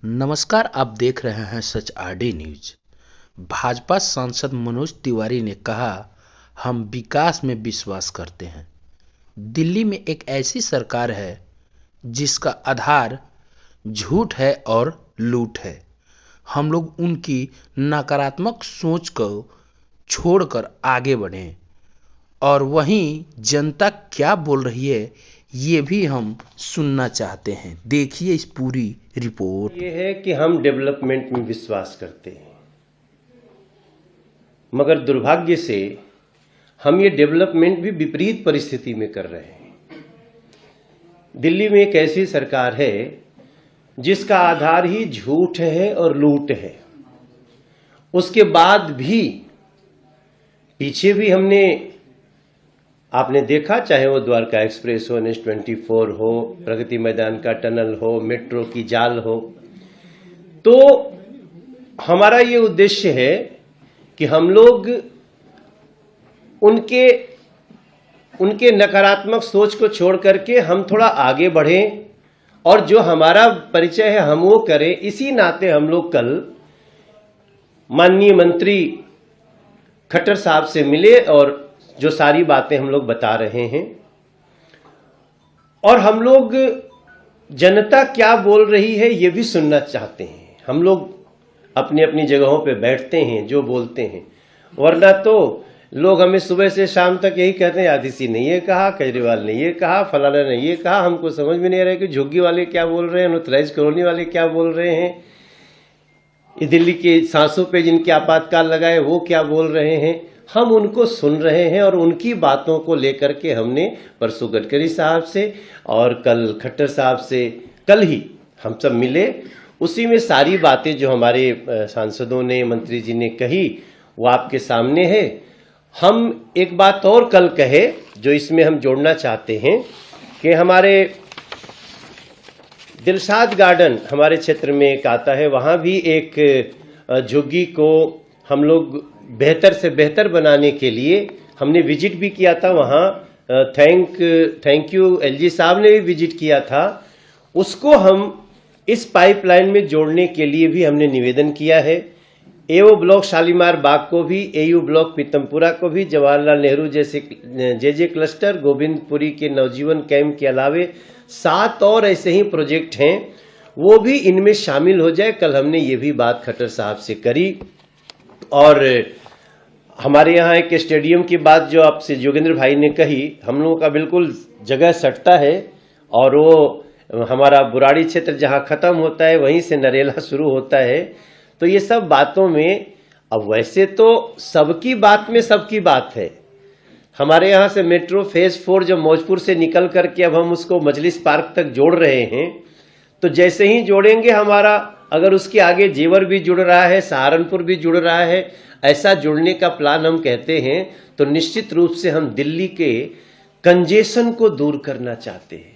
नमस्कार, आप देख रहे हैं सच आरडी न्यूज। भाजपा सांसद मनोज तिवारी ने कहा, हम विकास में विश्वास करते हैं। दिल्ली में एक ऐसी सरकार है जिसका आधार झूठ है और लूट है। हम लोग उनकी नकारात्मक सोच को छोड़कर आगे बढ़ें और वहीं जनता क्या बोल रही है ये भी हम सुनना चाहते हैं। देखिए इस पूरी रिपोर्ट। ये है कि हम डेवलपमेंट में विश्वास करते हैं, मगर दुर्भाग्य से हम ये डेवलपमेंट भी विपरीत परिस्थिति में कर रहे हैं। दिल्ली में एक ऐसी सरकार है जिसका आधार ही झूठ है और लूट है। उसके बाद भी पीछे भी आपने देखा, चाहे वो द्वारका एक्सप्रेस हो, NH-24 हो, प्रगति मैदान का टनल हो, मेट्रो की जाल हो, तो हमारा ये उद्देश्य है कि हम लोग उनके नकारात्मक सोच को छोड़ करके हम थोड़ा आगे बढ़ें और जो हमारा परिचय है हम वो करें। इसी नाते हम लोग कल माननीय मंत्री खट्टर साहब से मिले और जो सारी बातें हम लोग बता रहे हैं और हम लोग जनता क्या बोल रही है ये भी सुनना चाहते हैं। हम लोग अपनी अपनी जगहों पे बैठते हैं, जो बोलते हैं, वरना तो लोग हमें सुबह से शाम तक यही कहते हैं, आदिसी ने ये कहा, केजरीवाल ने ये कहा, फलाना ने ये कहा। हमको समझ में नहीं आ रहा है कि झुग्गी वाले क्या बोल रहे हैं, अनऑथराइज कॉलोनी वाले क्या बोल रहे हैं, ये दिल्ली के सांसों पे जिनके आपातकाल लगाए वो क्या बोल रहे हैं। हम उनको सुन रहे हैं और उनकी बातों को लेकर के हमने परसों गडकरी साहब से और कल खट्टर साहब से कल ही हम सब मिले। उसी में सारी बातें जो हमारे सांसदों ने, मंत्री जी ने कही वो आपके सामने है। हम एक बात और कल कहे जो इसमें हम जोड़ना चाहते हैं कि हमारे दिलशाद गार्डन हमारे क्षेत्र में एक आता है, वहाँ भी एक झुग्गी को हम लोग बेहतर से बेहतर बनाने के लिए हमने विजिट भी किया था। वहाँ थैंक यू LG साहब ने भी विजिट किया था। उसको हम इस पाइपलाइन में जोड़ने के लिए भी हमने निवेदन किया है। AO ब्लॉक शालीमार बाग को भी, AU ब्लॉक पीतमपुरा को भी, जवाहरलाल नेहरू जैसे JJ क्लस्टर, गोविंदपुरी के नवजीवन कैंप के अलावे 7 और ऐसे ही प्रोजेक्ट हैं, वो भी इनमें शामिल हो जाए। कल हमने ये भी बात खट्टर साहब से करी। और हमारे यहाँ एक स्टेडियम की बात जो आपसे योगेंद्र भाई ने कही, हम लोगों का बिल्कुल जगह सटता है और वो हमारा बुराड़ी क्षेत्र जहाँ खत्म होता है वहीं से नरेला शुरू होता है। तो ये सब बातों में अब वैसे तो सबकी बात में सबकी बात है। हमारे यहाँ से मेट्रो फेज 4 जब मौजपुर से निकल करके अब हम उसको मजलिस पार्क तक जोड़ रहे हैं, तो जैसे ही जोड़ेंगे हमारा, अगर उसके आगे जेवर भी जुड़ रहा है, सहारनपुर भी जुड़ रहा है, ऐसा जुड़ने का प्लान हम कहते हैं, तो निश्चित रूप से हम दिल्ली के कंजेशन को दूर करना चाहते हैं।